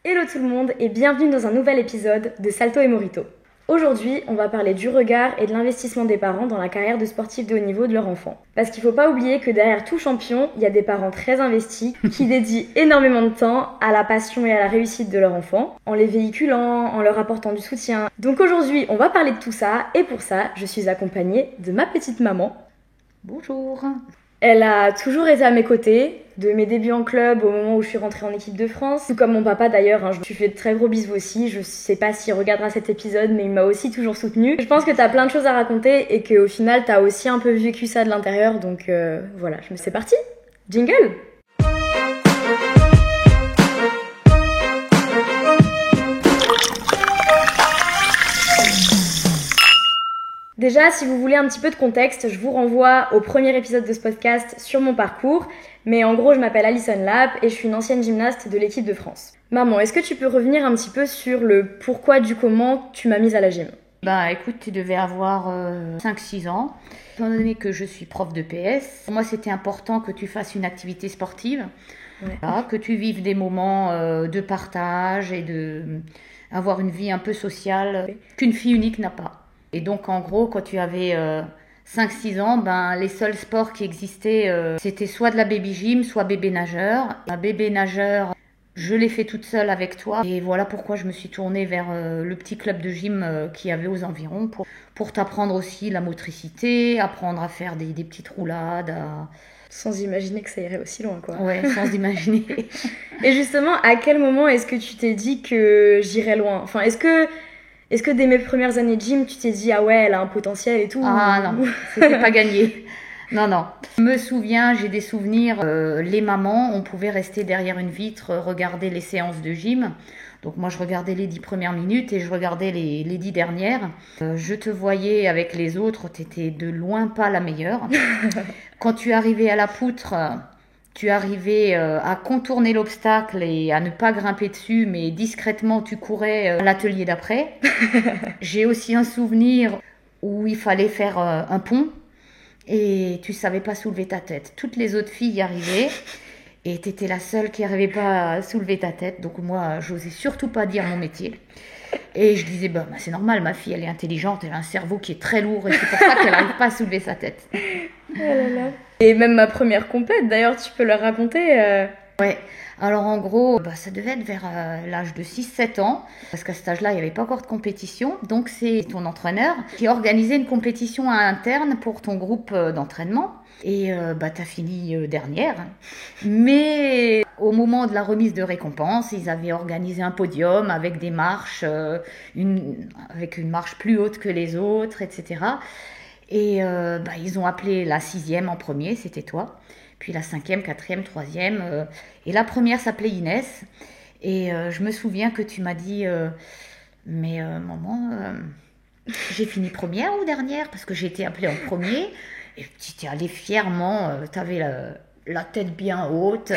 Hello tout le monde et bienvenue dans un nouvel épisode de Salto et Morito. Aujourd'hui, on va parler du regard et de l'investissement des parents dans la carrière de sportif de haut niveau de leur enfant. Parce qu'il faut pas oublier que derrière tout champion, il y a des parents très investis qui dédient énormément de temps à la passion et à la réussite de leur enfant, en les véhiculant, en leur apportant du soutien. Donc aujourd'hui, on va parler de tout ça et pour ça, je suis accompagnée de ma petite maman. Bonjour. Elle a toujours été à mes côtés, de mes débuts en club au moment où je suis rentrée en équipe de France. Tout comme mon papa d'ailleurs, je lui fais de très gros bisous aussi. Je sais pas s'il regardera cet épisode, mais il m'a aussi toujours soutenue. Je pense que t'as plein de choses à raconter et qu'au final t'as aussi un peu vécu ça de l'intérieur. Donc voilà, c'est parti. Jingle. Déjà, si vous voulez un petit peu de contexte, je vous renvoie au premier épisode de ce podcast sur mon parcours. Mais en gros, je m'appelle Alison Lapp et je suis une ancienne gymnaste de l'équipe de France. Maman, est-ce que tu peux revenir un petit peu sur le pourquoi du comment tu m'as mise à la gym ? Écoute, tu devais avoir 5-6 ans. Étant donné que je suis prof de PS, pour moi c'était important que tu fasses une activité sportive, voilà, que tu vives des moments de partage et avoir une vie un peu sociale qu'une fille unique n'a pas. Et donc en gros, quand tu avais 5-6 ans, les seuls sports qui existaient, c'était soit de la baby gym, soit bébé nageur. Un bébé nageur, je l'ai fait toute seule avec toi. Et voilà pourquoi je me suis tournée vers le petit club de gym qu'il y avait aux environs pour t'apprendre aussi la motricité, apprendre à faire des petites roulades. Sans imaginer que ça irait aussi loin, quoi. Ouais, sans imaginer. Et justement, à quel moment est-ce que tu t'es dit que j'irais loin ? Enfin, est-ce que dès mes premières années de gym, tu t'es dit « Ah ouais, elle a un potentiel et tout ?» Ah non, c'était pas gagné. Non. Je me souviens, j'ai des souvenirs, les mamans, on pouvait rester derrière une vitre, regarder les séances de gym. Donc moi, je regardais les 10 premières minutes et je regardais les 10 dernières. Je te voyais avec les autres, t'étais de loin pas la meilleure. Quand tu arrivais à la poutre, tu arrivais à contourner l'obstacle et à ne pas grimper dessus, mais discrètement, tu courais à l'atelier d'après. J'ai aussi un souvenir où il fallait faire un pont. Et tu savais pas soulever ta tête. Toutes les autres filles y arrivaient et tu étais la seule qui n'arrivait pas à soulever ta tête. Donc moi, j'osais surtout pas dire mon métier. Et je disais, c'est normal, ma fille, elle est intelligente, elle a un cerveau qui est très lourd et c'est pour ça qu'elle n'arrive pas à soulever sa tête. Oh là là. Et même ma première compète, d'ailleurs, tu peux leur raconter Ouais, alors en gros, ça devait être vers l'âge de 6-7 ans, parce qu'à cet âge-là, il n'y avait pas encore de compétition. Donc c'est ton entraîneur qui a organisé une compétition interne pour ton groupe d'entraînement. Et t'as fini dernière. Mais au moment de la remise de récompense, ils avaient organisé un podium avec des marches, avec une marche plus haute que les autres, etc. Et ils ont appelé la 6e en premier, c'était toi. Puis la 5e, 4e, 3e. Et la première s'appelait Inès. Et je me souviens que tu m'as dit, maman, j'ai fini première ou dernière ? Parce que j'ai été appelée en premier. Et tu t'es allée fièrement, tu avais la tête bien haute,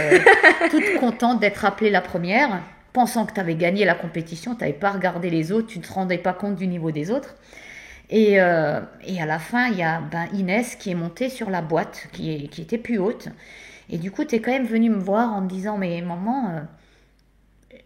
toute contente d'être appelée la première, pensant que tu avais gagné la compétition, tu n'avais pas regardé les autres, tu ne te rendais pas compte du niveau des autres. Et à la fin, il y a Inès qui est montée sur la boîte, qui était plus haute. Et du coup, tu es quand même venue me voir en me disant, mais maman,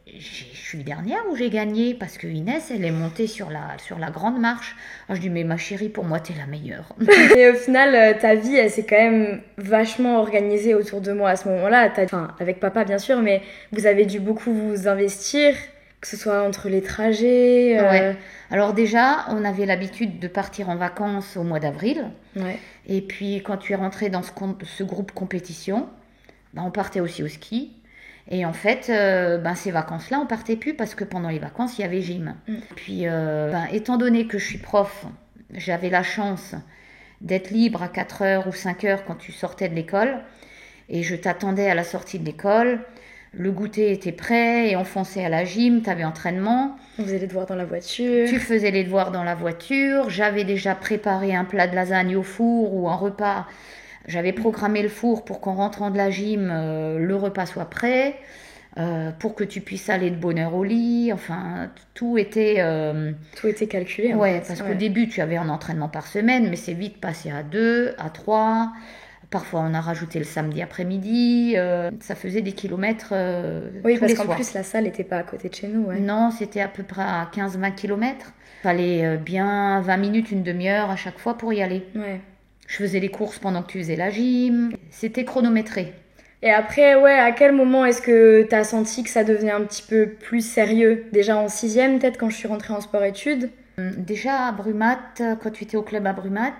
je suis dernière ou j'ai gagné ? Parce que Inès, elle est montée sur la grande marche. Alors je dis, mais ma chérie, pour moi, t'es la meilleure. Et au final, ta vie, elle s'est quand même vachement organisée autour de moi à ce moment-là. Avec papa, bien sûr, mais vous avez dû beaucoup vous investir, que ce soit entre les trajets. Ouais. Alors déjà, on avait l'habitude de partir en vacances au mois d'avril. Ouais. Et puis, quand tu es rentrée dans ce groupe compétition, on partait aussi au ski. Et en fait, ces vacances-là, on partait plus parce que pendant les vacances, il y avait gym. Puis, étant donné que je suis prof, j'avais la chance d'être libre à 4h ou 5h quand tu sortais de l'école. Et je t'attendais à la sortie de l'école. Le goûter était prêt et on fonçait à la gym, tu avais entraînement. On faisait les devoirs dans la voiture. Tu faisais les devoirs dans la voiture. J'avais déjà préparé un plat de lasagne au four ou un repas. J'avais programmé le four pour qu'en rentrant de la gym, le repas soit prêt, pour que tu puisses aller de bonne heure au lit. Enfin, tout était calculé. Ouais, parce qu'au début, tu avais un entraînement par semaine, mais c'est vite passé à 2, à 3. Parfois, on a rajouté le samedi après-midi. Ça faisait des kilomètres Oui, tous parce les qu'en soirs. plus, la salle n'était pas à côté de chez nous. Ouais. Non, c'était à peu près à 15-20 kilomètres. Fallait bien 20 minutes, une demi-heure à chaque fois pour y aller. Ouais. Je faisais les courses pendant que tu faisais la gym. C'était chronométré. Et après, ouais, à quel moment est-ce que t'as senti que ça devenait un petit peu plus sérieux? Déjà en sixième, peut-être, quand je suis rentrée en sport-études? Déjà à Brumat, quand tu étais au club à Brumat,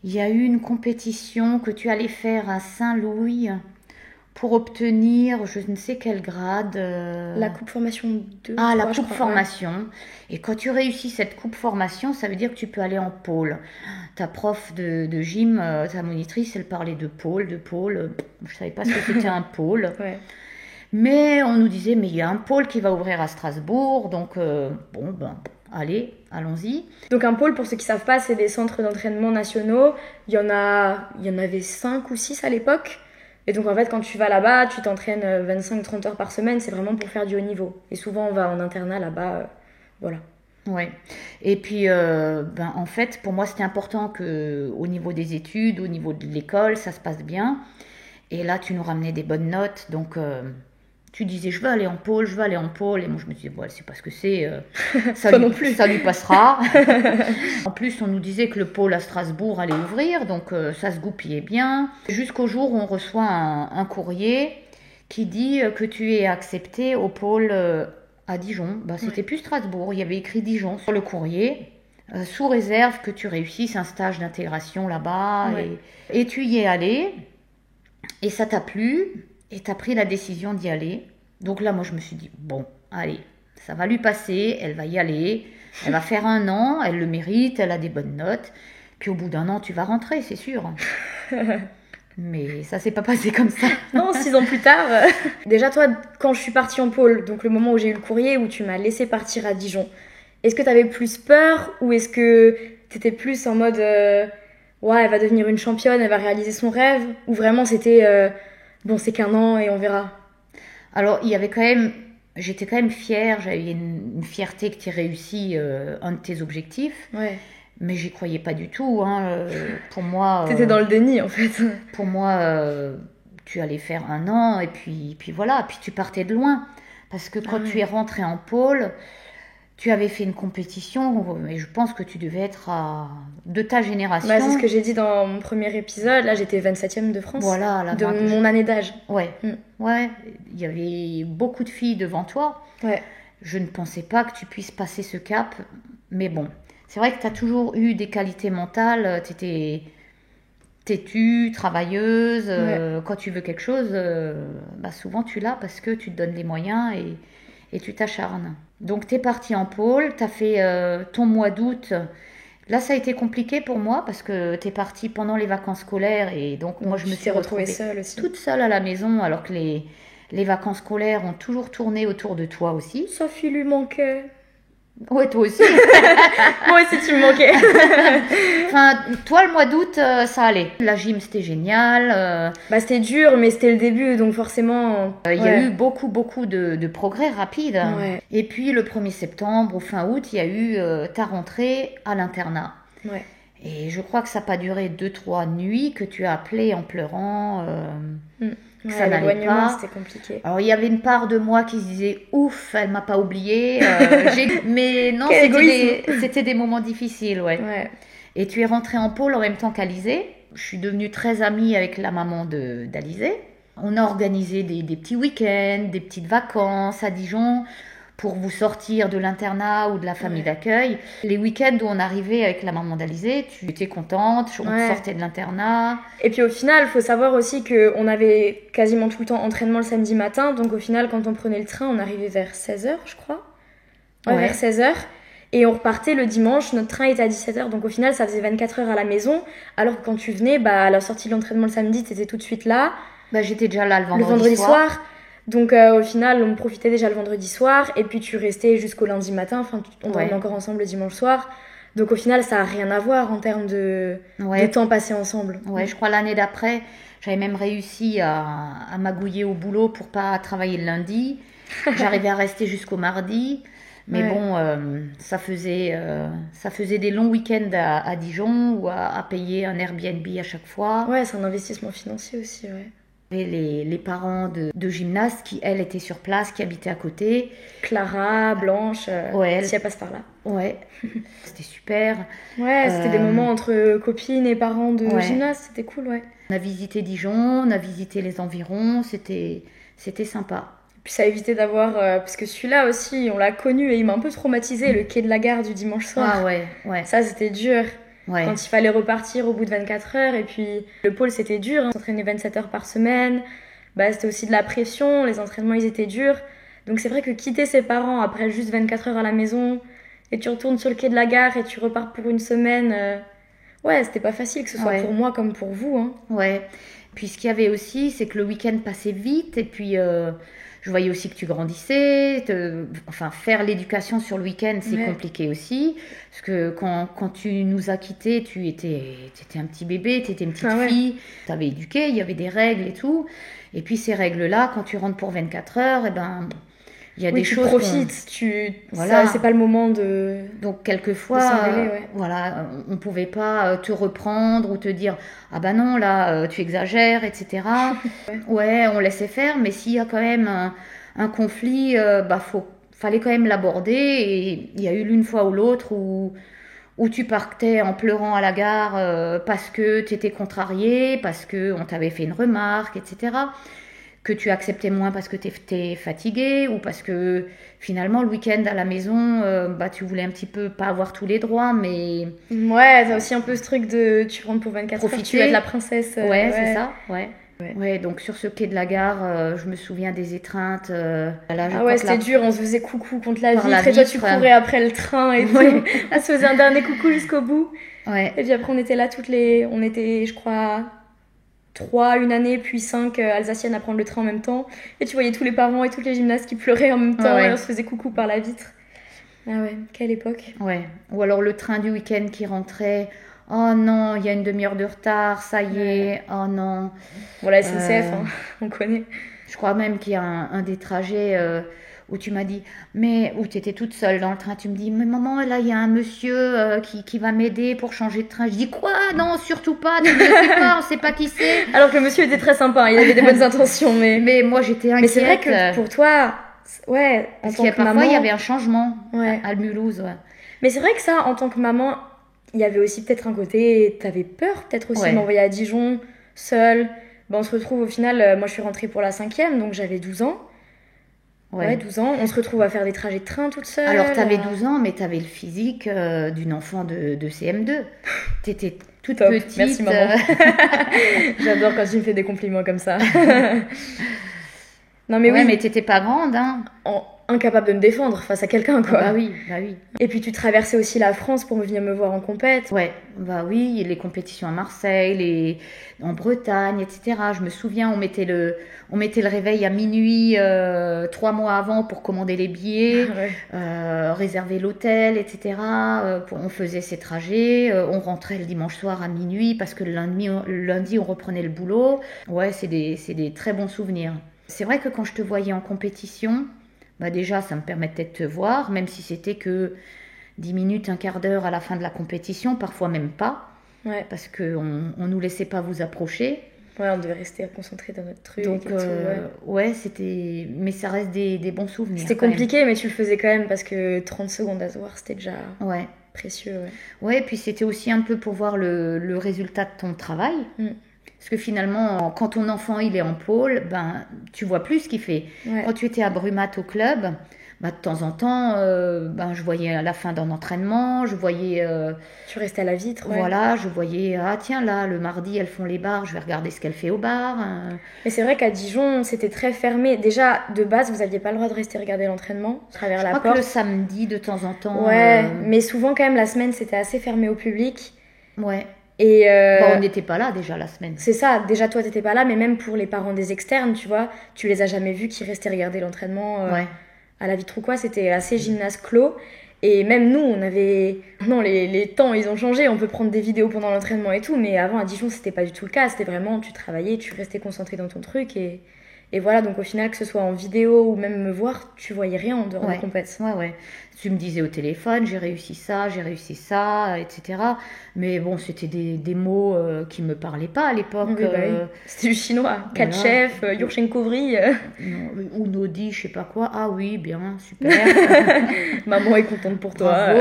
il y a eu une compétition que tu allais faire à Saint-Louis pour obtenir je ne sais quel grade. La coupe formation 2, Ah, la 3, je coupe crois, ouais. formation. Et quand tu réussis cette coupe formation, ça veut dire que tu peux aller en pôle. Ta prof de gym, ta monitrice, elle parlait de pôle, de pôle. Je savais pas ce que c'était un pôle. Ouais. Mais on nous disait, mais il y a un pôle qui va ouvrir à Strasbourg. Donc, bon, ben, allez, allons-y. Donc un pôle, pour ceux qui savent pas, c'est des centres d'entraînement nationaux. Il y en avait 5 ou 6 à l'époque. Et donc en fait, quand tu vas là-bas, tu t'entraînes 25-30 heures par semaine. C'est vraiment pour faire du haut niveau. Et souvent, on va en internat là-bas. Voilà. Ouais. Et puis, ben, en fait, pour moi, c'était important que, au niveau des études, au niveau de l'école, ça se passe bien. Et là, tu nous ramenais des bonnes notes. Donc, tu disais, je veux aller en pôle, je veux aller en pôle. Et moi, je me disais, bon, elle sait pas ce que c'est. Ça, Toi non plus. Ça lui passera. En plus, on nous disait que le pôle à Strasbourg allait ouvrir. Donc, ça se goupillait bien. Jusqu'au jour où on reçoit un courrier qui dit que tu es accepté au pôle à Dijon. Bah, c'était plus Strasbourg. Il y avait écrit Dijon sur le courrier. Sous réserve que tu réussisses un stage d'intégration là-bas. Ouais. Et tu y es allé. Et ça t'a plu, et t'as pris la décision d'y aller. Donc là, moi, je me suis dit, bon, allez, ça va lui passer, elle va y aller, elle va faire 1 an, elle le mérite, elle a des bonnes notes. Puis au bout d'1 an, tu vas rentrer, c'est sûr. Mais ça s'est pas passé comme ça. Non, 6 ans plus tard. Déjà, toi, quand je suis partie en pôle, donc le moment où j'ai eu le courrier, où tu m'as laissé partir à Dijon, est-ce que t'avais plus peur ou est-ce que t'étais plus en mode ouais, elle va devenir une championne, elle va réaliser son rêve? Ou vraiment c'était bon, c'est qu'1 an et on verra? Alors, il y avait quand même, j'étais quand même fière, j'avais une fierté que tu aies réussi un de tes objectifs. Ouais. Mais j'y croyais pas du tout. Hein. Pour moi, T'étais dans le déni en fait. pour moi, tu allais faire 1 an et puis voilà. Puis tu partais de loin. Parce que quand tu es rentré en pôle, tu avais fait une compétition. Mais je pense que tu devais être de ta génération. Bah, c'est ce que j'ai dit dans mon premier épisode. Là, j'étais 27e de France. Voilà, de mon année d'âge. Ouais, Mm. ouais. Il y avait beaucoup de filles devant toi. Ouais. Je ne pensais pas que tu puisses passer ce cap. Mais bon, c'est vrai que tu as toujours eu des qualités mentales. Tu étais têtue, travailleuse. Quand tu veux quelque chose, bah souvent tu l'as parce que tu te donnes les moyens et tu t'acharnes. Donc tu es partie en pôle, tu as fait ton mois d'août. Là, ça a été compliqué pour moi parce que tu es partie pendant les vacances scolaires et donc moi je me suis retrouvée seule aussi. toute seule à la maison alors que les vacances scolaires ont toujours tourné autour de toi aussi. Sophie lui manquait. Ouais, toi aussi. Moi aussi, tu me manquais. Enfin, toi, le mois d'août, ça allait. La gym, c'était génial. Bah, c'était dur, mais c'était le début, donc forcément. Il y a eu beaucoup de progrès rapides. Ouais. Et puis, le 1er septembre, au fin août, il y a eu ta rentrée à l'internat. Ouais. Et je crois que ça n'a pas duré 2-3 nuits que tu as appelé en pleurant. Que ça n'allait l'éloignement, pas. c'était compliqué. Alors, il y avait une part de moi qui se disait ouf, elle m'a pas oublié. Mais non, Quel c'était des moments difficiles, ouais. Ouais. Et tu es rentrée en pôle en même temps qu'Alizé. Je suis devenue très amie avec la maman d'Alizé. On a organisé des petits week-ends, des petites vacances à Dijon pour vous sortir de l'internat ou de la famille d'accueil. Les week-ends où on arrivait avec la maman d'Alizé, tu étais contente, on sortait de l'internat. Et puis au final, il faut savoir aussi qu'on avait quasiment tout le temps entraînement le samedi matin. Donc au final, quand on prenait le train, on arrivait vers 16h, je crois. Ouais, vers 16h. Et on repartait le dimanche, notre train était à 17h. Donc au final, ça faisait 24 heures à la maison. Alors que quand tu venais, bah, à la sortie de l'entraînement le samedi, tu étais tout de suite là. Bah, j'étais déjà là le vendredi, vendredi soir. Donc au final, on profitait déjà le vendredi soir. Et puis tu restais jusqu'au lundi matin. Enfin, on dormait encore ensemble le dimanche soir. Donc au final, ça n'a rien à voir en termes de temps passé ensemble. Ouais, je crois l'année d'après, j'avais même réussi à magouiller au boulot pour pas travailler le lundi. J'arrivais à rester jusqu'au mardi. Mais Ouais. bon, ça faisait des longs week-ends à Dijon ou à payer un Airbnb à chaque fois. Ouais, c'est un investissement financier aussi, ouais. Et les parents de gymnastes qui, elles, étaient sur place, qui habitaient à côté. Clara, Blanche, Ouais, si elle passe par là. ouais, c'était super. Ouais, c'était des Euh, moments entre copines et parents de ouais. gymnastes, c'était cool, ouais. On a visité Dijon, on a visité les environs, c'était sympa. Puis ça a évité d'avoir... parce que celui-là aussi, on l'a connu et il m'a un peu traumatisé, le quai de la gare du dimanche soir. Ah ouais, ouais, Ça, c'était dur. ouais. Quand il fallait repartir au bout de 24 heures. Et puis, le pôle, c'était dur. On s'entraînait 27 heures par semaine. Bah, c'était aussi de la pression. Les entraînements, ils étaient durs. Donc, c'est vrai que quitter ses parents après juste 24 heures à la maison, et tu retournes sur le quai de la gare et tu repars pour une semaine... Ouais, c'était pas facile, que ce soit Ouais. pour moi comme pour vous. Hein. Ouais. Puis ce qu'il y avait aussi, c'est que le week-end passait vite. Et puis, je voyais aussi que tu grandissais. Enfin, faire l'éducation sur le week-end, c'est Ouais. compliqué aussi. Parce que quand tu nous as quittés, tu étais un petit bébé, tu étais une petite Ah ouais. fille. Tu avais éduqué, il y avait des règles et tout. Et puis ces règles-là, quand tu rentres pour 24 heures, eh ben, il y a Oui, des tu choses... profites. Voilà. C'est pas le moment de... Donc quelquefois, De s'engueuler, ouais. voilà, on pouvait pas te reprendre ou te dire ah ben non là tu exagères, etc. Ouais, on laissait faire, mais s'il y a quand même un conflit, fallait quand même l'aborder. Et il y a eu l'une fois ou l'autre où tu partais en pleurant à la gare parce que tu étais contrarié, parce que on t'avait fait une remarque, etc. Que tu acceptais moins parce que tu étais fatigué ou parce que finalement le week-end à la maison, tu voulais un petit peu pas avoir tous les droits, mais Ouais, t'as aussi un peu ce truc de... Tu rentres pour 24 heures, tu Profiter. veux être la princesse. ouais, c'est ça, ouais. Ouais. Ouais, donc sur ce quai de la gare, je me souviens des étreintes. Là, je Ah crois ouais, que c'était la- dur, on se faisait coucou contre la Par vitre la et toi tu vitre. courais après le train et Ouais. tout. On se faisait un dernier coucou jusqu'au bout. Ouais, Et puis après on était là toutes les... On était, je crois, 3 une année, puis 5 Alsaciennes à prendre le train en même temps. Et tu voyais tous les parents et toutes les gymnastes qui pleuraient en même temps Ouais. et on se faisait coucou par la vitre. Ah ouais, quelle époque. ouais. Ou alors le train du week-end qui rentrait. Oh non, il y a une demi-heure de retard, ça y est. Oh non. Bon, la SNCF, Euh, hein, on connaît. Je crois même qu'il y a un des trajets où tu m'as dit, mais où tu étais toute seule dans le train, tu me dis, mais maman, là, il y a un monsieur qui va m'aider pour changer de train. Je dis, quoi? Non, surtout pas, tu ne le fais pas, on sait pas qui c'est. Alors que le monsieur était très sympa, hein, il avait des bonnes intentions, mais... Mais moi, j'étais inquiète. Mais c'est vrai que pour toi, ouais, en Parce tant qu'il y a que parfois, maman... il y avait un changement Ouais. à Mulhouse. Ouais. Mais c'est vrai que ça, en tant que maman, il y avait aussi peut-être un côté... T'avais peur peut-être aussi Ouais. de m'envoyer à Dijon, seule. Ben, on se retrouve au final... moi, je suis rentrée pour la 5e, donc j'avais 12 ans. Ouais, 12 ans. On se retrouve à faire des trajets de train toute seule. Alors, tu avais à- 12 ans, mais tu avais le physique d'une enfant de CM2. Tu étais toute Top. petite. Merci, maman. J'adore quand tu me fais des compliments comme ça. Non, mais ouais, oui, mais t'étais pas grande, hein. incapable de me défendre face à quelqu'un, quoi. Bah oui, bah oui. Et puis tu traversais aussi la France pour venir me voir en compète. Ouais, bah oui, les compétitions à Marseille, en Bretagne, etc. Je me souviens, on mettait le réveil à minuit 3 mois avant pour commander les billets, Ouais. réserver l'hôtel, etc. On faisait ces trajets, on rentrait le dimanche soir à minuit parce que le lundi on reprenait le boulot. Ouais, c'est des très bons souvenirs. C'est vrai que quand je te voyais en compétition, bah déjà ça me permettait de te voir, même si c'était que 10 minutes, un quart d'heure à la fin de la compétition, parfois même pas, Ouais. parce qu'on ne nous laissait pas vous approcher. Ouais, on devait rester concentré dans notre truc. Donc, et tout, ouais. ouais, mais ça reste des bons souvenirs. C'était quand même. compliqué, mais tu le faisais quand même parce que 30 secondes à se voir, c'était déjà Ouais. précieux. Ouais. Ouais, et puis c'était aussi un peu pour voir le résultat de ton travail. Mm. Parce que finalement, quand ton enfant il est en pôle, ben, tu vois plus ce qu'il fait. Ouais. Quand tu étais à Brumat au club, bah, de temps en temps, je voyais à la fin d'un entraînement, je voyais, Tu restais à la vitre. Ouais. voilà, je voyais, ah tiens là, le mardi elles font les bars, je vais regarder ce qu'elle fait au bar. Mais c'est vrai qu'à Dijon, c'était très fermé. Déjà, de base, vous aviez pas le droit de rester regarder l'entraînement à travers Je la crois porte. que le samedi, de temps en temps. Ouais, mais souvent quand même la semaine, c'était assez fermé au public. Ouais. Et Bon, on n'était pas là déjà la semaine. c'est ça, déjà toi t'étais pas là, mais même pour les parents des externes, tu vois, tu les as jamais vus qui restaient regarder l'entraînement Ouais. à la vitre ou quoi, c'était assez gymnase clos. Et même nous, on avait... Non, les temps, ils ont changé, on peut prendre des vidéos pendant l'entraînement et tout, mais avant à Dijon, c'était pas du tout le cas, c'était vraiment, tu travaillais, tu restais concentré dans ton truc et Et voilà, donc au final, que ce soit en vidéo ou même me voir, tu voyais rien en dehors de la compète. Ouais. Tu me disais au téléphone, j'ai réussi ça, etc. Mais bon, c'était des mots qui me parlaient pas à l'époque. Oui, c'était du chinois. Katchef, Yurchenkovri. Ou Nodi, je sais pas quoi. Ah oui, bien, super. Maman est contente pour toi.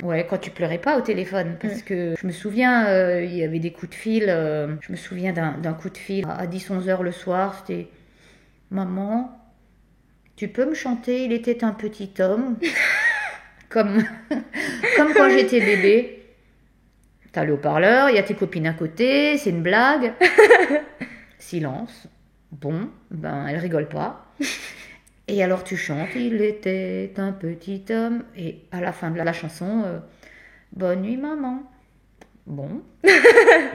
Ouais, quand tu pleurais pas au téléphone. Parce que je me souviens, il y avait des coups de fil. Je me souviens d'un coup de fil à 10-11 heures le soir. C'était maman. Tu peux me chanter Il était un petit homme comme quand j'étais bébé. T'as le haut-parleur, il y a tes copines à côté, c'est une blague. Silence. Bon, ben elle rigole pas. Et alors tu chantes Il était un petit homme. Et à la fin de la chanson, bonne nuit maman. Bon,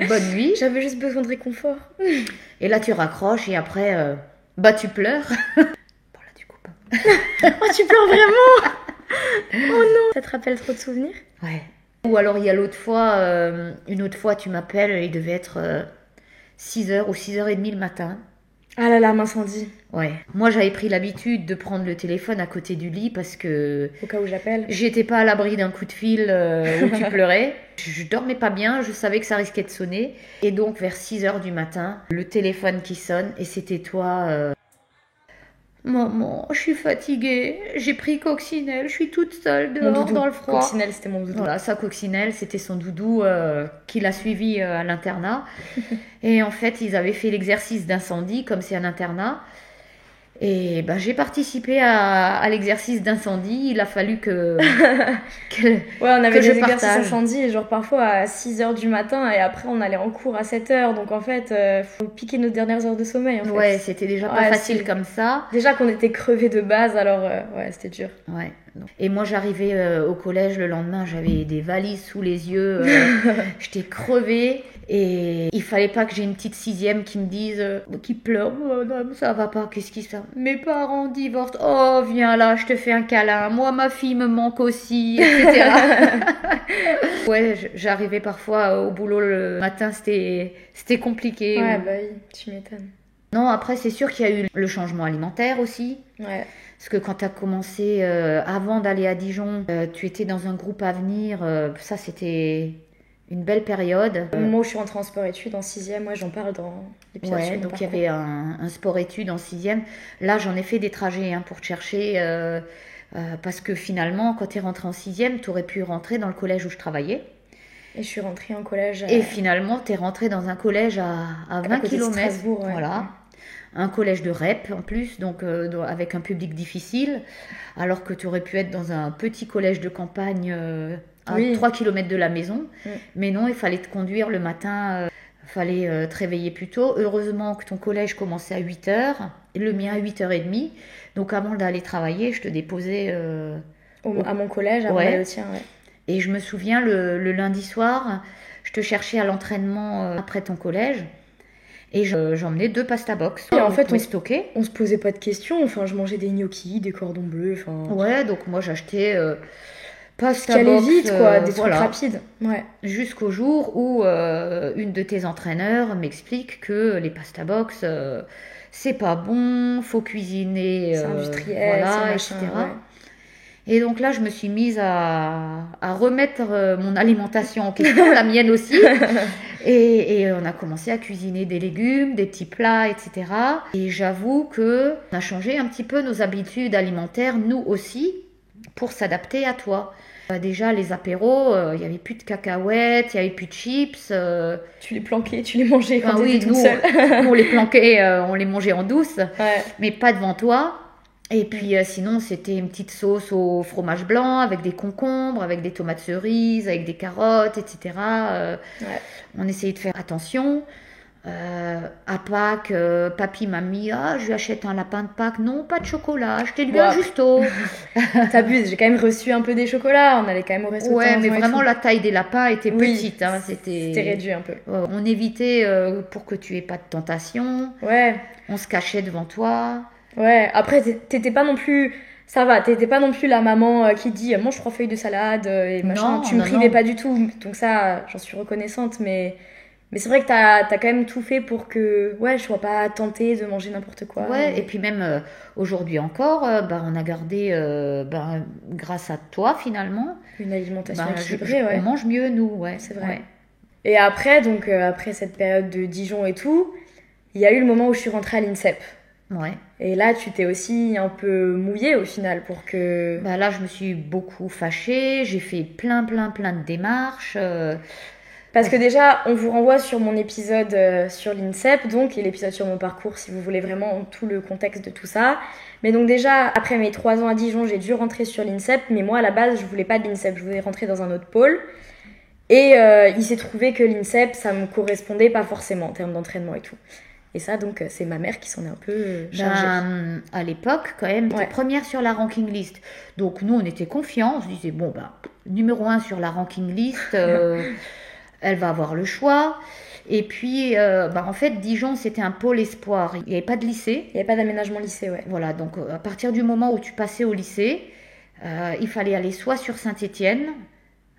bonne nuit. J'avais juste besoin de réconfort. Et là tu raccroches et après, tu pleures. Oh, tu pleures vraiment? Oh non! Ça te rappelle trop de souvenirs? Ouais. Ou alors il y a une autre fois tu m'appelles, il devait être 6h ou 6h30 le matin. Ah là là, incendie. Ouais. Moi j'avais pris l'habitude de prendre le téléphone à côté du lit parce que... Au cas où j'appelle. J'étais pas à l'abri d'un coup de fil où tu pleurais. Je dormais pas bien, je savais que ça risquait de sonner. Et donc vers 6h du matin, le téléphone qui sonne et c'était toi... Maman, je suis fatiguée, j'ai pris Coccinelle, je suis toute seule dehors dans le froid. Coccinelle, c'était mon doudou. Voilà, ça, Coccinelle, c'était son doudou qui l'a suivi à l'internat. Et en fait, ils avaient fait l'exercice d'incendie, comme c'est un internat. Et ben, j'ai participé à l'exercice d'incendie. Il a fallu que ouais, on avait des exercices d'incendie, genre parfois à 6h du matin, et après on allait en cours à 7h. Donc en fait, faut piquer nos dernières heures de sommeil. En fait. Ouais, c'était déjà pas facile comme ça. Déjà qu'on était crevés de base, alors ouais, c'était dur. Ouais. Et moi, j'arrivais au collège le lendemain, j'avais des valises sous les yeux, j'étais crevée. Et il fallait pas que j'ai une petite 6e qui me dise, qui pleure, madame, ça va pas, qu'est-ce qui se passe? Mes parents divorcent, oh viens là, je te fais un câlin, moi ma fille me manque aussi, etc. Ouais, j'arrivais parfois au boulot le matin, c'était compliqué. Ouais, bah oui, tu m'étonnes. Non, après c'est sûr qu'il y a eu le changement alimentaire aussi. Ouais. Parce que quand tu as commencé, avant d'aller à Dijon, tu étais dans un groupe Avenir, ça c'était... une belle période. Moi, je suis rentrée en sport-études en 6e, moi j'en parle dans l'épisode. Ouais, donc il y avait un sport-études en 6e. Là, j'en ai fait des trajets pour te chercher, parce que finalement, quand tu es rentrée en 6e, tu aurais pu rentrer dans le collège où je travaillais. Et je suis rentrée en collège. Et finalement, tu es rentrée dans un collège à 20 km. Ouais. Voilà. Un collège de REP en plus, donc avec un public difficile, alors que tu aurais pu être dans un petit collège de campagne à 3 km de la maison. Mais non, il fallait te conduire le matin, il fallait te réveiller plus tôt. Heureusement que ton collège commençait à 8h, et le mien à 8h30. Donc avant d'aller travailler, je te déposais... à mon collège, avant d'aller au tien, ouais. Et je me souviens, le lundi soir, je te cherchais à l'entraînement après ton collège. Et j'emmenais 2 pasta box. Et en fait, on se posait pas de questions. Enfin, je mangeais des gnocchis, des cordons bleus. Enfin... Ouais, donc moi j'achetais pasta box. Qui allait vite, quoi, des trucs voilà. rapides. Ouais. Jusqu'au jour où une de tes entraîneurs m'explique que les pasta box, c'est pas bon, faut cuisiner. C'est industriel, voilà, machin, etc. Ouais. Et donc là, je me suis mise à remettre mon alimentation en question, la mienne aussi. Et on a commencé à cuisiner des légumes, des petits plats, etc. Et j'avoue qu'on a changé un petit peu nos habitudes alimentaires, nous aussi, pour s'adapter à toi. Déjà, les apéros, il n'y avait plus de cacahuètes, il n'y avait plus de chips. Tu les planquais, tu les mangeais quand tu étais toute nous, seule. Nous, on les planquait, on les mangeait en douce, ouais. Mais pas devant toi. Et puis sinon, c'était une petite sauce au fromage blanc avec des concombres, avec des tomates cerises, avec des carottes, etc. Ouais. On essayait de faire attention. À Pâques, papy m'a mis, je lui achète un lapin de Pâques. Non, pas de chocolat, achetez-lui un Justo. T'abuses, j'ai quand même reçu un peu des chocolats, on allait quand même au restaurant. Ouais, mais vraiment la taille des lapins était petite. Hein, c'était réduit un peu. On évitait pour que tu aies pas de tentation. Ouais. On se cachait devant toi. Ouais, après t'étais pas non plus... Ça va, t'étais pas non plus la maman qui dit mange 3 feuilles de salade et machin. Tu me privais pas du tout, donc ça, j'en suis reconnaissante, mais Mais c'est vrai que t'as quand même tout fait pour que je sois pas tentée de manger n'importe quoi. Ouais, et puis même aujourd'hui encore, on a gardé, grâce à toi finalement, Une alimentation équilibrée, on mange mieux nous, ouais. C'est vrai. Ouais. Et après, donc après cette période de Dijon et tout, il y a eu le moment où je suis rentrée à l'INSEP. Ouais. Et là, tu t'es aussi un peu mouillée au final pour que... Là, je me suis beaucoup fâchée, j'ai fait plein de démarches. Parce que déjà, on vous renvoie sur mon épisode sur l'INSEP, donc, et l'épisode sur mon parcours, si vous voulez vraiment tout le contexte de tout ça. Mais donc déjà, après mes 3 ans à Dijon, j'ai dû rentrer sur l'INSEP, mais moi, à la base, je voulais pas de l'INSEP, je voulais rentrer dans un autre pôle. Et il s'est trouvé que l'INSEP, ça me correspondait pas forcément en termes d'entraînement et tout. Et ça, donc, c'est ma mère qui s'en est un peu chargée. À l'époque, quand même, t'es première sur la ranking list. Donc, nous, on était confiants. On se disait, numéro 1 sur la ranking list, elle va avoir le choix. Et puis, en fait, Dijon, c'était un pôle espoir. Il n'y avait pas de lycée. Il n'y avait pas d'aménagement lycée, ouais. Voilà, donc à partir du moment où tu passais au lycée, il fallait aller soit sur Saint-Étienne,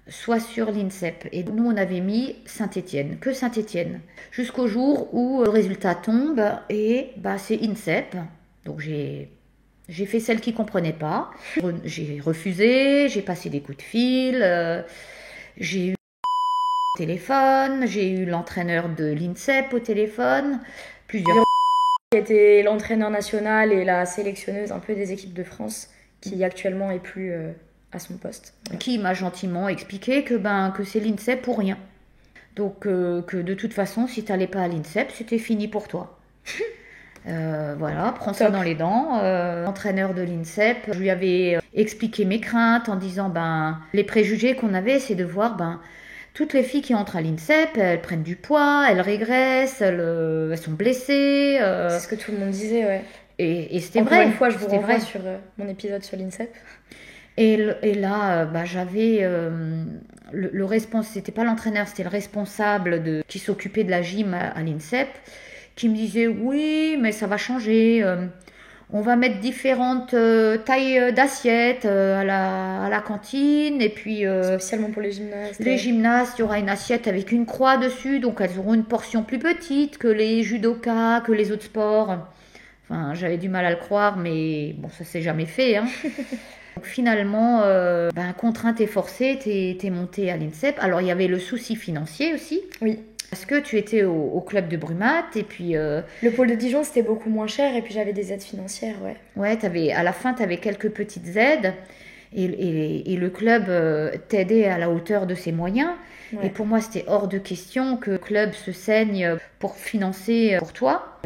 soit sur l'INSEP. Et nous, on avait mis Saint-Étienne, que Saint-Étienne, jusqu'au jour où le résultat tombe et c'est INSEP. Donc j'ai fait celle qui comprenait pas. J'ai refusé, j'ai passé des coups de fil, j'ai eu au téléphone, j'ai eu l'entraîneur de l'INSEP au téléphone, plusieurs qui était l'entraîneur national et la sélectionneuse un peu des équipes de France, qui actuellement est plus... à son poste. Ouais. Qui m'a gentiment expliqué que c'est l'INSEP pour rien. Donc que de toute façon, si tu n'allais pas à l'INSEP, c'était fini pour toi. Voilà, prends ça dans les dents. Entraîneur de l'INSEP, je lui avais expliqué mes craintes en disant les préjugés qu'on avait, c'est de voir toutes les filles qui entrent à l'INSEP, elles prennent du poids, elles régressent, elles sont blessées. C'est ce que tout le monde disait, ouais. Et c'était Encore vrai. Une fois, je vous renvoie sur mon épisode sur l'INSEP. Et là, j'avais le responsable, c'était pas l'entraîneur, c'était le responsable qui s'occupait de la gym à l'INSEP, qui me disait oui, mais ça va changer. On va mettre différentes tailles d'assiettes à la cantine, et puis spécialement pour les gymnastes. Les gymnastes, il y aura une assiette avec une croix dessus, donc elles auront une portion plus petite que les judokas, que les autres sports. Enfin, j'avais du mal à le croire, mais bon, ça s'est jamais fait, hein. Donc finalement, contrainte et forcée, t'es montée à l'INSEP. Alors il y avait le souci financier aussi. Oui. Parce que tu étais au club de Brumat et puis... Le pôle de Dijon, c'était beaucoup moins cher et puis j'avais des aides financières, ouais. Ouais, à la fin, tu avais quelques petites aides et le club t'aidait à la hauteur de ses moyens. Ouais. Et pour moi, c'était hors de question que le club se saigne pour financer pour toi.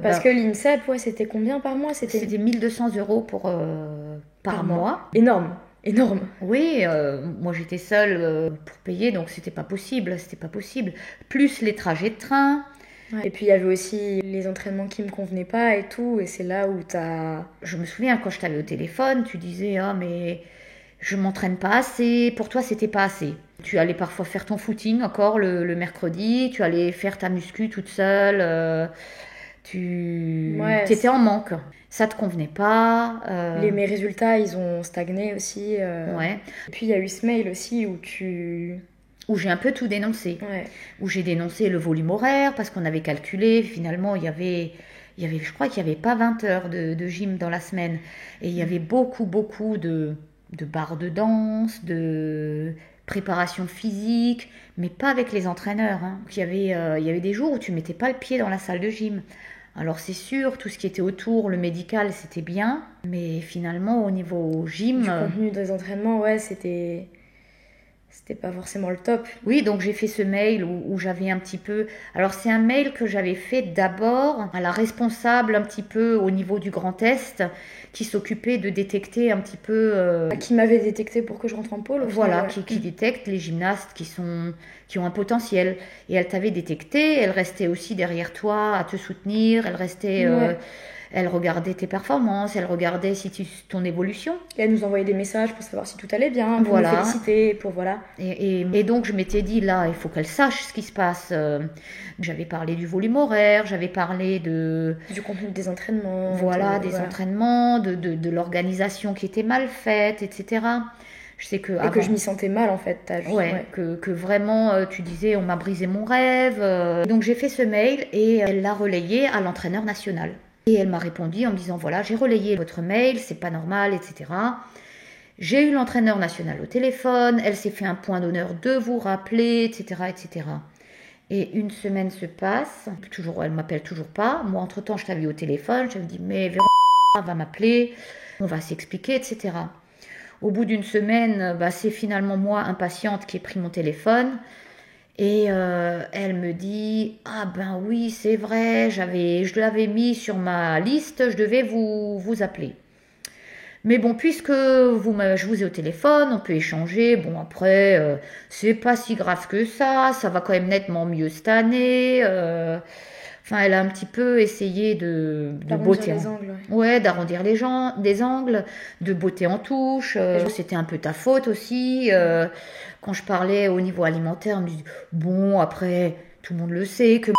Parce que l'INSEP, c'était combien par mois? C'était 1 200 € par mois. Énorme. Oui, moi j'étais seule pour payer, donc c'était pas possible. Plus les trajets de train. Ouais. Et puis il y avait aussi les entraînements qui me convenaient pas et tout, et c'est là où Je me souviens, quand je t'avais au téléphone, tu disais « Ah, mais je m'entraîne pas assez. » Pour toi, c'était pas assez. Tu allais parfois faire ton footing encore le mercredi, tu allais faire ta muscu toute seule, tu étais en manque. Ça te convenait pas. Mes résultats, ils ont stagné aussi. Ouais. Et puis il y a eu ce mail aussi où j'ai un peu tout dénoncé. Ouais. Où j'ai dénoncé le volume horaire parce qu'on avait calculé. Finalement, je crois qu'il n'y avait pas 20 heures de gym dans la semaine. Et il y avait beaucoup de barres de danse, de préparation physique, mais pas avec les entraîneurs. Hein. Il y avait des jours où tu mettais pas le pied dans la salle de gym. Alors c'est sûr, tout ce qui était autour, le médical, c'était bien, mais finalement au niveau gym... Du contenu des entraînements, c'était pas forcément le top. Oui, donc j'ai fait ce mail où j'avais un petit peu... Alors c'est un mail que j'avais fait d'abord à la responsable un petit peu au niveau du Grand Est, qui s'occupait de détecter un petit peu... Qui m'avait détecté pour que je rentre en pôle. Voilà, qui détecte les gymnastes qui ont un potentiel. Et elle t'avait détecté, elle restait aussi derrière toi à te soutenir, elle restait... Elle regardait tes performances, elle regardait ton évolution. Et elle nous envoyait des messages pour savoir si tout allait bien, pour nous féliciter, pour voilà. Et donc je m'étais dit, là, il faut qu'elle sache ce qui se passe. J'avais parlé du volume horaire, j'avais parlé du contenu des entraînements. Voilà, entraînements, de l'organisation qui était mal faite, etc. Je sais que Et que je m'y sentais mal en fait. Que vraiment tu disais on m'a brisé mon rêve. Donc j'ai fait ce mail et elle l'a relayé à l'entraîneur national. Et elle m'a répondu en me disant voilà, j'ai relayé votre mail, c'est pas normal, etc. J'ai eu l'entraîneur national au téléphone, elle s'est fait un point d'honneur de vous rappeler, etc., etc. Et une semaine se passe, elle m'appelle toujours pas. Moi, entre-temps, je t'avais eu au téléphone, je me dis mais Véro va m'appeler, on va s'expliquer, etc. Au bout d'une semaine, c'est finalement moi, impatiente, qui ai pris mon téléphone. Et elle me dit « Ah ben oui, c'est vrai, je l'avais mis sur ma liste, je devais vous appeler. Mais bon, puisque je vous ai au téléphone, on peut échanger. Bon, après, c'est pas si grave que ça va quand même nettement mieux cette année. Enfin, elle a un petit peu essayé de D'arrondir les angles. Ouais, d'arrondir des angles, de botter en touche. C'était un peu ta faute aussi. Quand je parlais au niveau alimentaire, on me dit bon, après, tout le monde le sait que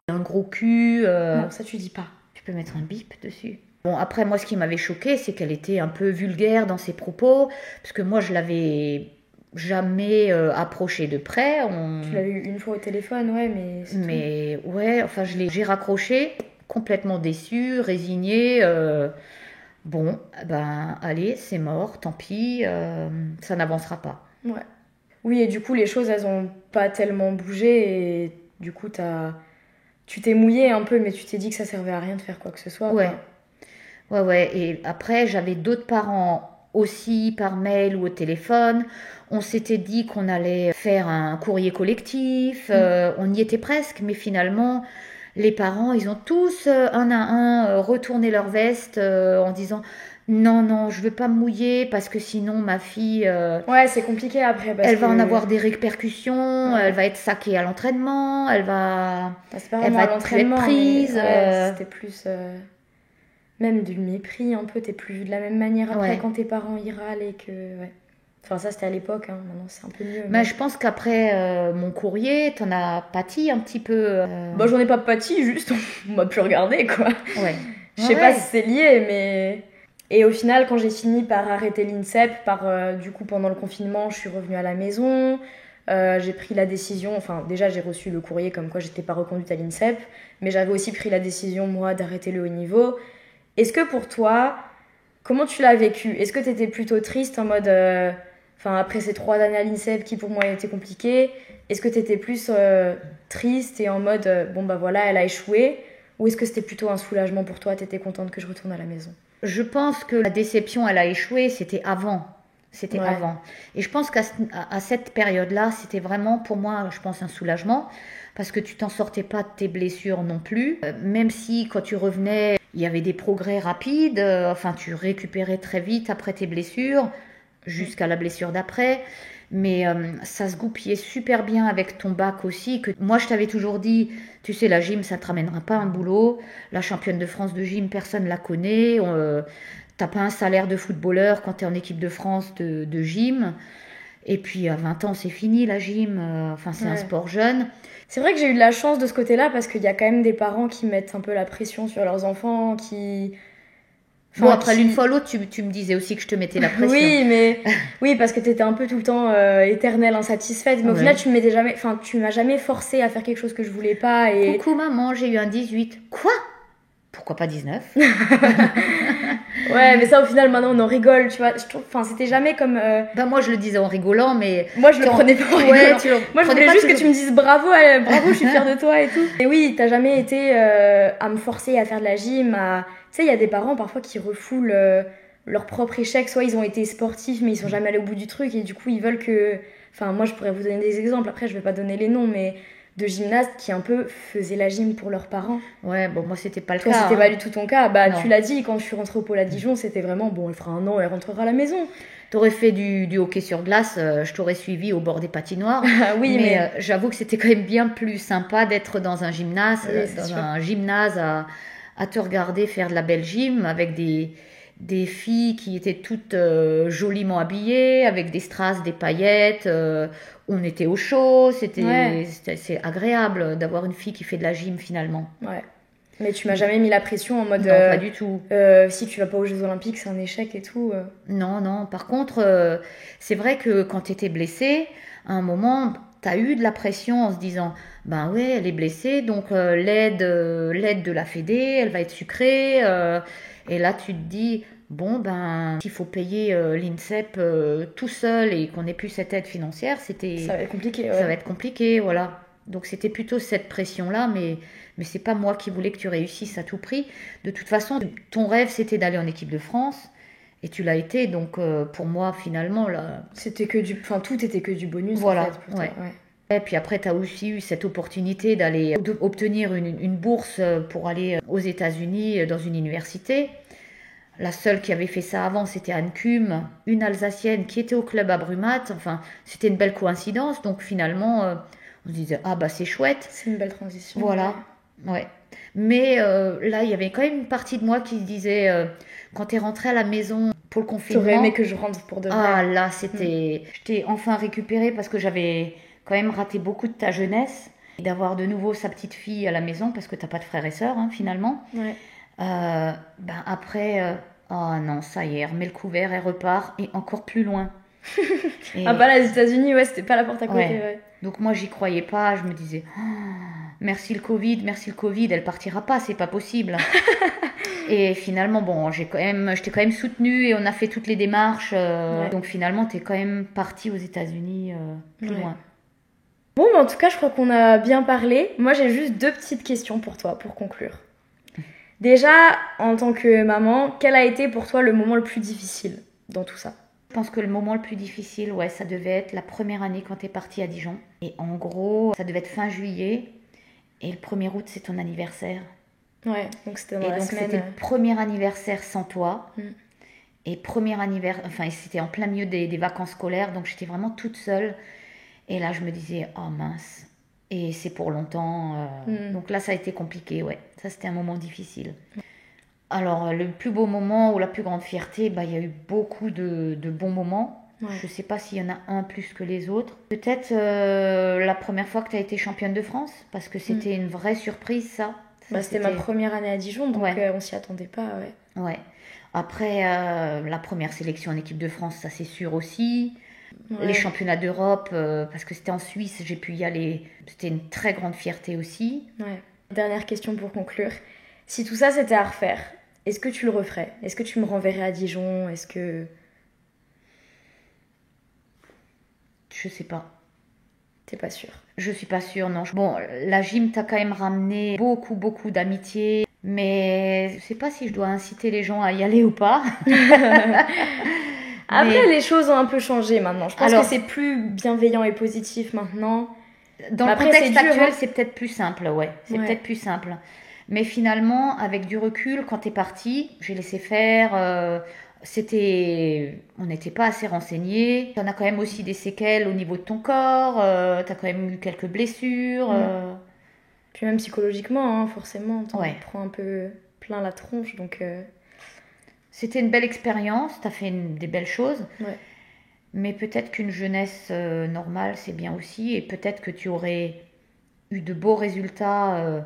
un gros cul. Non, ça tu dis pas. Tu peux mettre un bip dessus. Bon, après, moi, ce qui m'avait choqué, c'est qu'elle était un peu vulgaire dans ses propos, parce que moi, je l'avais jamais approchée de près. Tu l'avais eu une fois au téléphone, ouais, mais c'est tout. Ouais, enfin, j'ai raccroché, complètement déçue, résignée. Bon, ben, allez, c'est mort, tant pis, ça n'avancera pas. Ouais. Oui, et du coup, les choses, elles ont pas tellement bougé, et du coup, tu t'es mouillée un peu, mais tu t'es dit que ça servait à rien de faire quoi que ce soit. Ouais. Quoi. Ouais. Et après, j'avais d'autres parents aussi par mail ou au téléphone. On s'était dit qu'on allait faire un courrier collectif. On y était presque, mais finalement, les parents, ils ont tous un à un retourné leur veste en disant non, je veux pas me mouiller parce que sinon ma fille. Ouais, c'est compliqué après. Elle va en avoir des répercussions. Ouais. Elle va être saquée à l'entraînement. Elle va plus être prise. C'était plus. Même du mépris un peu, t'es plus vu de la même manière après quand tes parents y râlent et que... Ouais. Enfin ça c'était à l'époque, maintenant c'est un peu mieux. Mais je pense qu'après mon courrier, t'en as pâti un petit peu. J'en ai pas pâti, juste on m'a plus regardé quoi. Ouais. Je sais pas si c'est lié, mais... Et au final quand j'ai fini par arrêter l'INSEP, du coup pendant le confinement je suis revenue à la maison, j'ai pris la décision, enfin déjà j'ai reçu le courrier comme quoi j'étais pas reconduite à l'INSEP, mais j'avais aussi pris la décision moi d'arrêter le haut niveau. Est-ce que pour toi, comment tu l'as vécu ? Est-ce que tu étais plutôt triste en mode... après ces 3 années à l'INSEP qui pour moi étaient compliquées, est-ce que tu étais plus triste et en mode voilà, elle a échoué ? Ou est-ce que c'était plutôt un soulagement pour toi, tu étais contente que je retourne à la maison ? Je pense que la déception, elle a échoué, c'était avant. Avant. Et je pense qu'à cette période-là, c'était vraiment pour moi, je pense, un soulagement. Parce que tu t'en sortais pas de tes blessures non plus. Même si quand tu revenais, il y avait des progrès rapides. Tu récupérais très vite après tes blessures, jusqu'à la blessure d'après. Mais ça se goupillait super bien avec ton bac aussi. Que moi, je t'avais toujours dit, tu sais, la gym, ça ne te ramènera pas un boulot. La championne de France de gym, personne ne la connaît. T'as pas un salaire de footballeur quand tu es en équipe de France de gym. Et puis à 20 ans, c'est fini la gym. C'est un sport jeune. C'est vrai que j'ai eu de la chance de ce côté-là parce qu'il y a quand même des parents qui mettent un peu la pression sur leurs enfants, qui... après l'une fois l'autre, tu me disais aussi que je te mettais la pression. Oui, parce que t'étais un peu tout le temps éternelle insatisfaite. Mais au final, tu m'as jamais forcée à faire quelque chose que je voulais pas. Et... Coucou maman, j'ai eu un 18. Quoi ? Pourquoi pas 19 ? Ouais, mais ça au final maintenant on en rigole, tu vois. C'était jamais comme. Moi je le disais en rigolant, mais. Moi je le prenais pas en rigolant. Moi je voulais juste que tu me dises bravo, je suis fière de toi et tout. Et oui, t'as jamais été à me forcer à faire de la gym. Tu sais, il y a des parents parfois qui refoulent leur propre échec. Soit ils ont été sportifs mais ils sont jamais allés au bout du truc et du coup ils veulent que. Moi je pourrais vous donner des exemples. Après je vais pas donner les noms, mais. De gymnastes qui un peu faisaient la gym pour leurs parents. Ouais, moi c'était pas le cas. C'était pas du tout ton cas. Tu l'as dit, quand je suis rentrée au pôle à Dijon, c'était vraiment elle fera 1 an, elle rentrera à la maison. T'aurais fait du hockey sur glace, je t'aurais suivi au bord des patinoires. Oui, mais j'avoue que c'était quand même bien plus sympa d'être dans un gymnase, à te regarder faire de la belle gym avec des filles qui étaient toutes joliment habillées, avec des strass, des paillettes. On était au chaud, c'est agréable d'avoir une fille qui fait de la gym finalement. Ouais. Mais tu m'as jamais mis la pression en mode... Non, pas du tout. Si tu vas pas aux Jeux Olympiques, c'est un échec et tout. Non. Par contre, c'est vrai que quand tu étais blessée, à un moment, tu as eu de la pression en se disant, ben ouais, elle est blessée, donc l'aide de la Fédé, elle va être sucrée. Et là, tu te dis, bon, ben, s'il faut payer l'INSEP tout seul et qu'on n'ait plus cette aide financière, Ça va être compliqué, ouais. ça va être compliqué, voilà. Donc c'était plutôt cette pression-là, mais c'est pas moi qui voulais que tu réussisses à tout prix. De toute façon, ton rêve, c'était d'aller en équipe de France. Et tu l'as été, donc pour moi, finalement, là... C'était que du... Enfin, tout était que du bonus, Voilà, en fait, pour toi, ouais. Et puis après, tu as aussi eu cette opportunité d'obtenir une bourse pour aller aux États-Unis dans une université. La seule qui avait fait ça avant, c'était Anne Cum, une Alsacienne qui était au club à Brumat. Enfin, c'était une belle coïncidence. Donc finalement, on se disait, ah bah c'est chouette. C'est une belle transition. Voilà, ouais. Mais là, il y avait quand même une partie de moi qui se disait, quand tu es rentrée à la maison pour le confinement... T'aurais aimé que je rentre pour de vrai. Ah là, c'était... Je t'ai enfin récupérée parce que j'avais quand même raté beaucoup de ta jeunesse. Et d'avoir de nouveau sa petite fille à la maison parce que t'as pas de frères et sœurs, hein, finalement. Ouais. Ben après, oh non, ça y est, elle remet le couvert, elle repart et encore plus loin. Et... Ah bah là, les États-Unis, ouais, c'était pas la porte à côté. Ouais. Donc moi, j'y croyais pas. Je me disais, oh, merci le Covid, elle partira pas, c'est pas possible. Et finalement, bon, je t'ai quand même soutenue et on a fait toutes les démarches. Donc finalement, t'es quand même partie aux États-Unis plus loin. Bon, mais en tout cas, je crois qu'on a bien parlé. Moi, j'ai juste 2 petites questions pour toi, pour conclure. Déjà, en tant que maman, quel a été pour toi le moment le plus difficile dans tout ça ? Je pense que le moment le plus difficile, ouais, ça devait être la première année quand t'es partie à Dijon. Et en gros, ça devait être fin juillet. Et le 1er août, c'est ton anniversaire. Ouais, donc c'était dans la semaine. C'était le premier anniversaire sans toi. Et premier anniversaire, enfin, c'était en plein milieu des vacances scolaires. Donc j'étais vraiment toute seule. Et là, je me disais, oh mince. Et c'est pour longtemps. Donc là, ça a été compliqué, ouais. Ça, c'était un moment difficile. Alors, le plus beau moment ou la plus grande fierté, bah, il y a eu beaucoup de bons moments. Ouais. Je ne sais pas s'il y en a un plus que les autres. Peut-être la première fois que tu as été championne de France, parce que c'était une vraie surprise, ça. C'était ma première année à Dijon, donc on s'y attendait pas, ouais. Ouais. Après, la première sélection en équipe de France, ça c'est sûr aussi. Ouais. Les championnats d'Europe, parce que c'était en Suisse, j'ai pu y aller. C'était une très grande fierté aussi. Ouais. Dernière question pour conclure. Si tout ça c'était à refaire, est-ce que tu le referais ? Est-ce que tu me renverrais à Dijon ? Est-ce que... Je sais pas. T'es pas sûre ? Je suis pas sûre, non. Bon, la gym t'a quand même ramené beaucoup d'amitié, mais je sais pas si je dois inciter les gens à y aller ou pas. Après, les choses ont un peu changé maintenant. Je pense que c'est plus bienveillant et positif maintenant. Dans le contexte actuel, c'est peut-être plus simple, ouais. C'est peut-être plus simple. Mais finalement, avec du recul, quand t'es partie, j'ai laissé faire. On n'était pas assez renseignés. T'en as quand même aussi des séquelles au niveau de ton corps. T'as quand même eu quelques blessures. Puis même psychologiquement, hein, forcément, t'en prends un peu plein la tronche, donc... C'était une belle expérience, t'as fait des belles choses. Ouais. Mais peut-être qu'une jeunesse normale, c'est bien aussi. Et peut-être que tu aurais eu de beaux résultats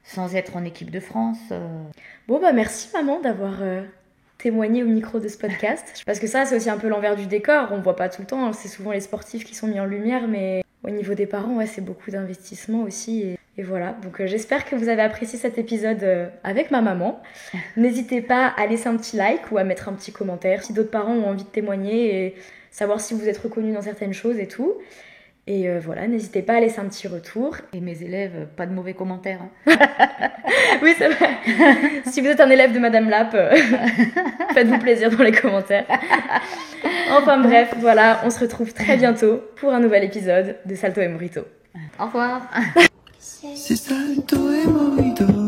sans être en équipe de France. Bon, bah merci maman d'avoir témoigné au micro de ce podcast. Parce que ça, c'est aussi un peu l'envers du décor. On voit pas tout le temps. C'est souvent les sportifs qui sont mis en lumière. Mais au niveau des parents, c'est beaucoup d'investissement aussi. Et voilà. Donc j'espère que vous avez apprécié cet épisode avec ma maman. N'hésitez pas à laisser un petit like ou à mettre un petit commentaire si d'autres parents ont envie de témoigner et savoir si vous êtes reconnus dans certaines choses et tout. Et voilà, n'hésitez pas à laisser un petit retour. Et mes élèves, pas de mauvais commentaires. Hein. Oui, c'est vrai. Si vous êtes un élève de Madame Lap, faites-vous plaisir dans les commentaires. Enfin bref, voilà, on se retrouve très bientôt pour un nouvel épisode de Salto et Morito. Au revoir. C'est Salto et Morito.